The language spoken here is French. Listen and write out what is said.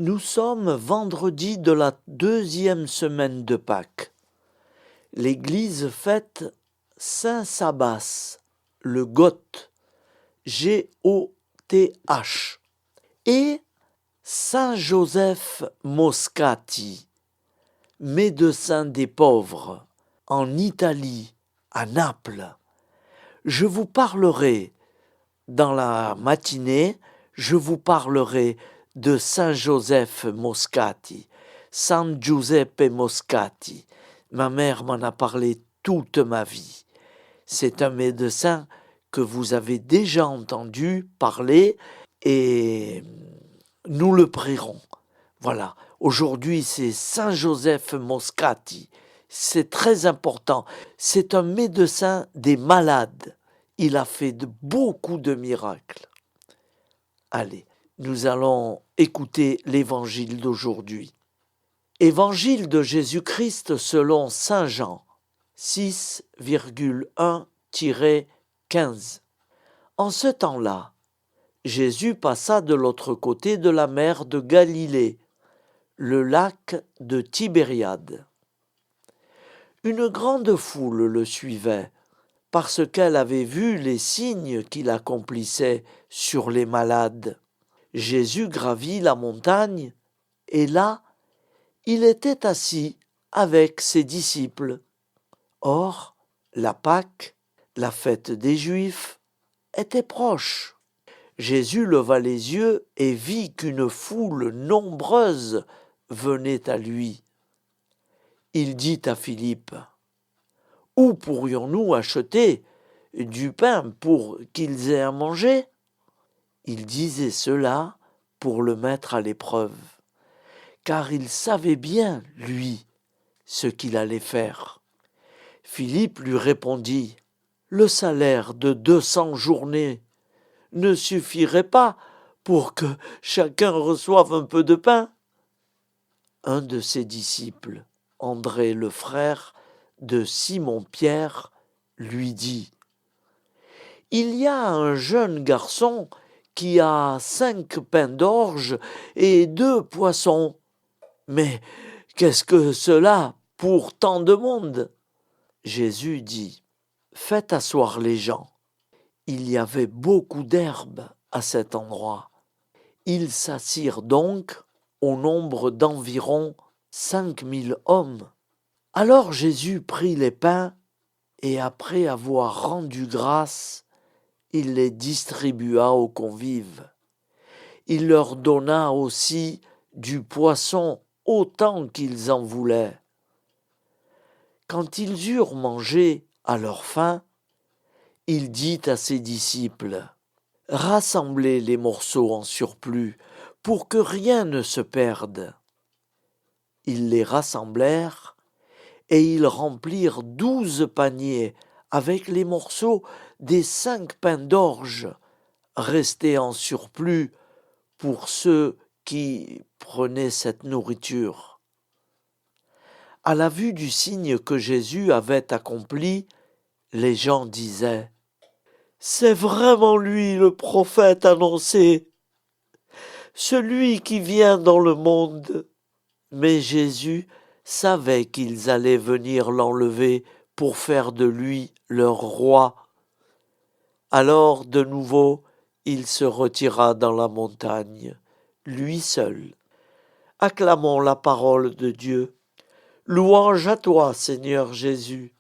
Nous sommes vendredi de la deuxième semaine de Pâques. L'Église fête Saint Sabas, le Goth, G-O-T-H, et Saint Joseph Moscati, médecin des pauvres, en Italie, à Naples. Je vous parlerai dans la matinée, je vous parlerai de Saint Joseph Moscati, San Giuseppe Moscati. Ma mère m'en a parlé toute ma vie. C'est un médecin que vous avez déjà entendu parler et nous le prierons. Voilà, aujourd'hui c'est Saint Joseph Moscati. C'est très important. C'est un médecin des malades. Il a fait beaucoup de miracles. Allez, nous allons écouter l'évangile d'aujourd'hui. Évangile de Jésus-Christ selon Saint Jean, 6,1-15. En ce temps-là, Jésus passa de l'autre côté de la mer de Galilée, le lac de Tibériade. Une grande foule le suivait, parce qu'elle avait vu les signes qu'il accomplissait sur les malades. Jésus gravit la montagne, et là, il était assis avec ses disciples. Or, la Pâque, la fête des Juifs, était proche. Jésus leva les yeux et vit qu'une foule nombreuse venait à lui. Il dit à Philippe, « Où pourrions-nous acheter du pain pour qu'ils aient à manger ?» Il disait cela pour le mettre à l'épreuve, car il savait bien, lui, ce qu'il allait faire. Philippe lui répondit, « Le salaire de 200 journées ne suffirait pas pour que chacun reçoive un peu de pain ?» Un de ses disciples, André le frère de Simon-Pierre, lui dit, « Il y a un jeune garçon qui a 5 pains d'orge et 2 poissons. Mais qu'est-ce que cela pour tant de monde ?» Jésus dit, « Faites asseoir les gens. » Il y avait beaucoup d'herbe à cet endroit. Ils s'assirent donc au nombre d'environ 5000 hommes. Alors Jésus prit les pains et après avoir rendu grâce, il les distribua aux convives. Il leur donna aussi du poisson autant qu'ils en voulaient. Quand ils eurent mangé à leur faim, il dit à ses disciples, « Rassemblez les morceaux en surplus pour que rien ne se perde. » Ils les rassemblèrent et ils remplirent 12 paniers avec les morceaux des 5 pains d'orge restés en surplus pour ceux qui prenaient cette nourriture. À la vue du signe que Jésus avait accompli, les gens disaient, « C'est vraiment lui le prophète annoncé, celui qui vient dans le monde. » Mais Jésus savait qu'ils allaient venir l'enlever pour faire de lui leur roi. Alors, de nouveau, il se retira dans la montagne, lui seul. Acclamons la parole de Dieu. Louange à toi, Seigneur Jésus.